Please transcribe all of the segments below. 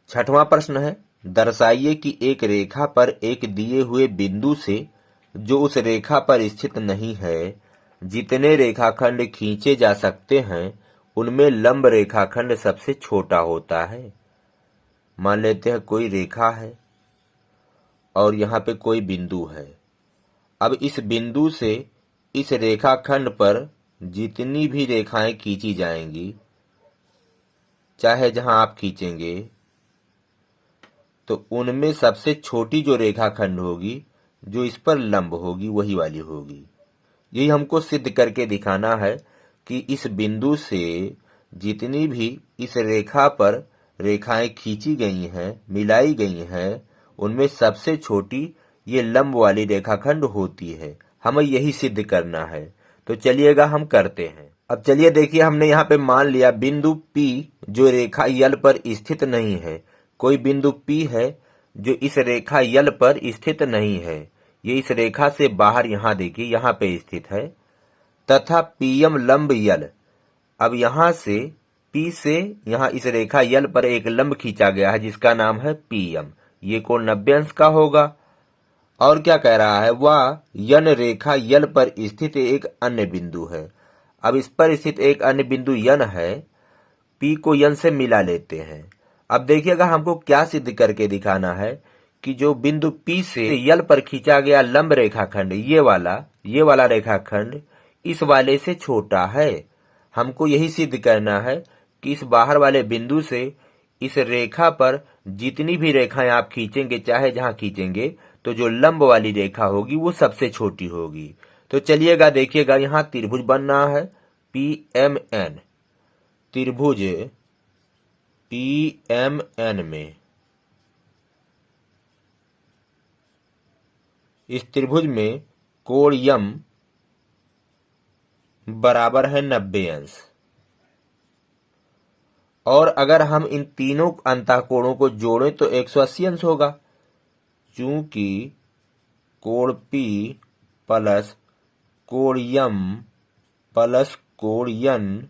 छठवां प्रश्न है, दर्शाइए कि एक रेखा पर एक दिए हुए बिंदु से जो उस रेखा पर स्थित नहीं है, जितने रेखाखंड खींचे जा सकते हैं उनमें लंब रेखाखंड सबसे छोटा होता है। मान लेते हैं कोई रेखा है और यहाँ पे कोई बिंदु है। अब इस बिंदु से इस रेखाखंड पर जितनी भी रेखाएं खींची जाएंगी, चाहे जहां आप खींचेंगे, तो उनमें सबसे छोटी जो रेखाखंड होगी, जो इस पर लंब होगी, वही वाली होगी। यही हमको सिद्ध करके दिखाना है कि इस बिंदु से जितनी भी इस रेखा पर रेखाएं खींची गई हैं, मिलाई गई हैं, उनमें सबसे छोटी ये लंब वाली रेखाखंड होती है। हमें यही सिद्ध करना है। तो चलिएगा हम करते हैं। अब चलिए देखिए, हमने यहाँ पे मान लिया बिंदु P जो रेखा यल पर स्थित नहीं है। कोई बिंदु P है जो इस रेखा यल पर स्थित नहीं है। ये इस रेखा से बाहर यहाँ देखिए, यहाँ पे स्थित है। तथा PM लंब यल। अब यहाँ से P से यहाँ इस रेखा यल पर एक लंब खींचा गया है जिसका नाम है PM। ये कोण 90 अंश का होगा। और क्या कह रहा है, वह यन रेखा यल पर स्थित एक अन्य बिंदु है। अब इस पर स्थित एक अन्य बिंदु यन है। P को यन से मिला लेते हैं। अब देखिएगा हमको क्या सिद्ध करके दिखाना है कि जो बिंदु P से यल पर खींचा गया लंब रेखाखंड, ये वाला रेखाखंड इस वाले से छोटा है। हमको यही सिद्ध करना है कि इस बाहर वाले बिंदु से इस रेखा पर जितनी भी रेखाएं आप खींचेंगे, चाहे जहां खींचेंगे, तो जो लंब वाली रेखा होगी वो सबसे छोटी होगी। तो चलिएगा देखिएगा, यहां त्रिभुज बन रहा है PMN। त्रिभुज PMN में इस त्रिभुज में कोण यम बराबर है 90 अंश। और अगर हम इन तीनों अंतःकोणों को जोड़ें तो 180 अंश होगा। चूंकि कोण P प्लस कोण यम प्लस कोण यन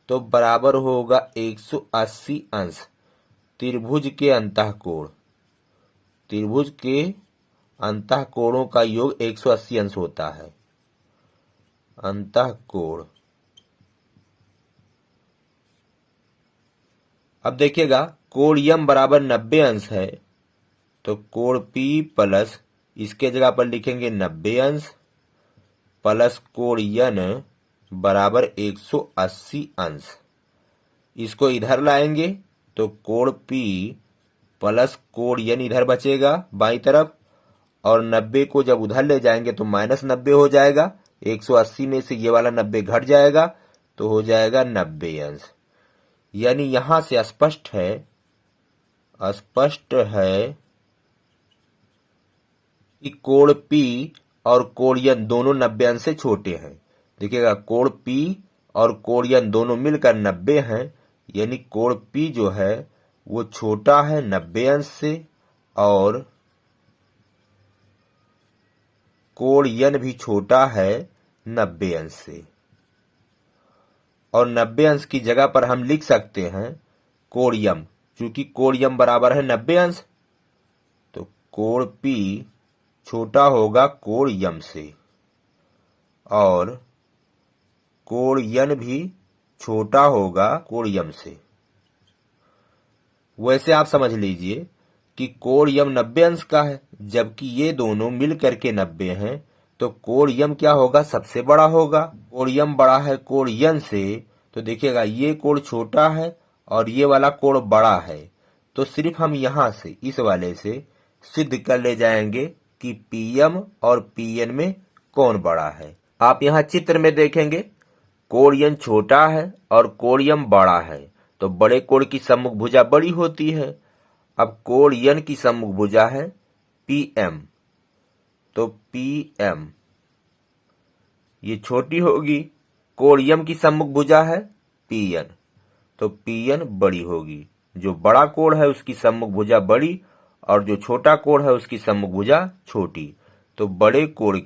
तो बराबर होगा 180 अंश। त्रिभुज के अंतःकोण, त्रिभुज के अंतःकोणों का योग 180 अंश होता है। अंतःकोण। अब देखिएगा, कोण यम बराबर 90 अंश है, तो कोण P प्लस इसके जगह पर लिखेंगे 90 अंश प्लस कोण यन बराबर 180 अंश। इसको इधर लाएंगे तो कोण P प्लस कोण यन इधर बचेगा बाई तरफ, और 90 को जब उधर ले जाएंगे तो -90 हो जाएगा। 180 में से ये वाला 90 घट जाएगा तो हो जाएगा 90 अंश। यानी यहां से स्पष्ट है कि कोण P और कोण यन दोनों 90 अंश से छोटे हैं। देखिएगा, कोण P और कोण यन दोनों मिलकर 90 हैं, यानी कोण P जो है वो छोटा है 90 अंश से, और कोण यन भी छोटा है 90 अंश से। और 90 अंश की जगह पर हम लिख सकते हैं कोण यम। चूंकि कोण यम बराबर है 90 अंश, तो कोण P छोटा होगा कोण यम से, और कोण यन भी छोटा होगा कोण यम से। वैसे आप समझ लीजिए कि कोण यम 90 अंश का है, जबकि ये दोनों मिल करके 90 हैं, तो कोण यम क्या होगा, सबसे बड़ा होगा। कोण यम बड़ा है कोण यन से, तो देखिएगा ये कोण छोटा है और ये वाला कोण बड़ा है। तो सिर्फ हम यहां से, इस वाले से सिद्ध कर ले जाएंगे कि PM और PN में कौन बड़ा है। आप यहाँ चित्र में देखेंगे, कोण यन छोटा है और कोण यम बड़ा है, तो बड़े कोण की सम्मुख भुजा बड़ी होती है। अब कोण यन की सम्मुख भुजा है PM, तो PM ये छोटी होगी। कोण यम की सम्मुख भुजा है PN, तो PN बड़ी होगी। जो बड़ा कोण है उसकी सम्मुख भुजा बड़ी, और जो छोटा कोण है उसकी सम्मुख भुजा छोटी। तो बड़े कोण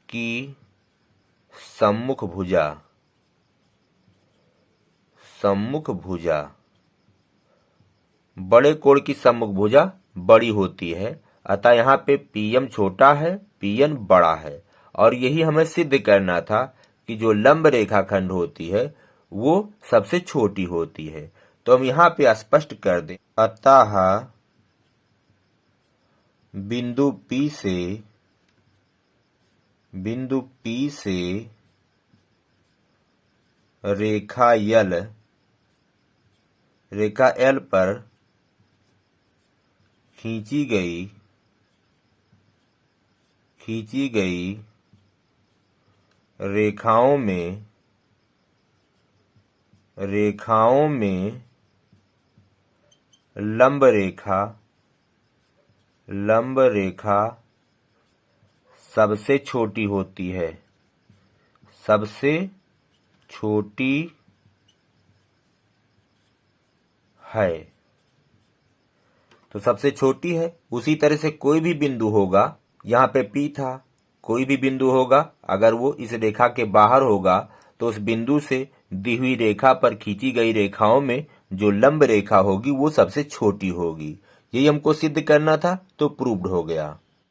की सम्मुख भुजा सम्मुख भुजा, बड़े कोण की सम्मुख भुजा बड़ी होती है, अतः यहाँ पे PM छोटा है, PN बड़ा है। और यही हमें सिद्ध करना था कि जो लंब रेखाखंड होती है वो सबसे छोटी होती है। तो हम यहाँ पे स्पष्ट कर दें, अतः बिंदु P से रेखा L पर खींची गई रेखाओं में लंब रेखा सबसे छोटी होती है, सबसे छोटी है। तो सबसे छोटी है। उसी तरह से कोई भी बिंदु होगा, यहाँ पे P था, कोई भी बिंदु होगा अगर वो इस रेखा के बाहर होगा तो उस बिंदु से दी हुई रेखा पर खींची गई रेखाओं में जो लंब रेखा होगी वो सबसे छोटी होगी। यही हमको सिद्ध करना था, तो प्रूव्ड हो गया।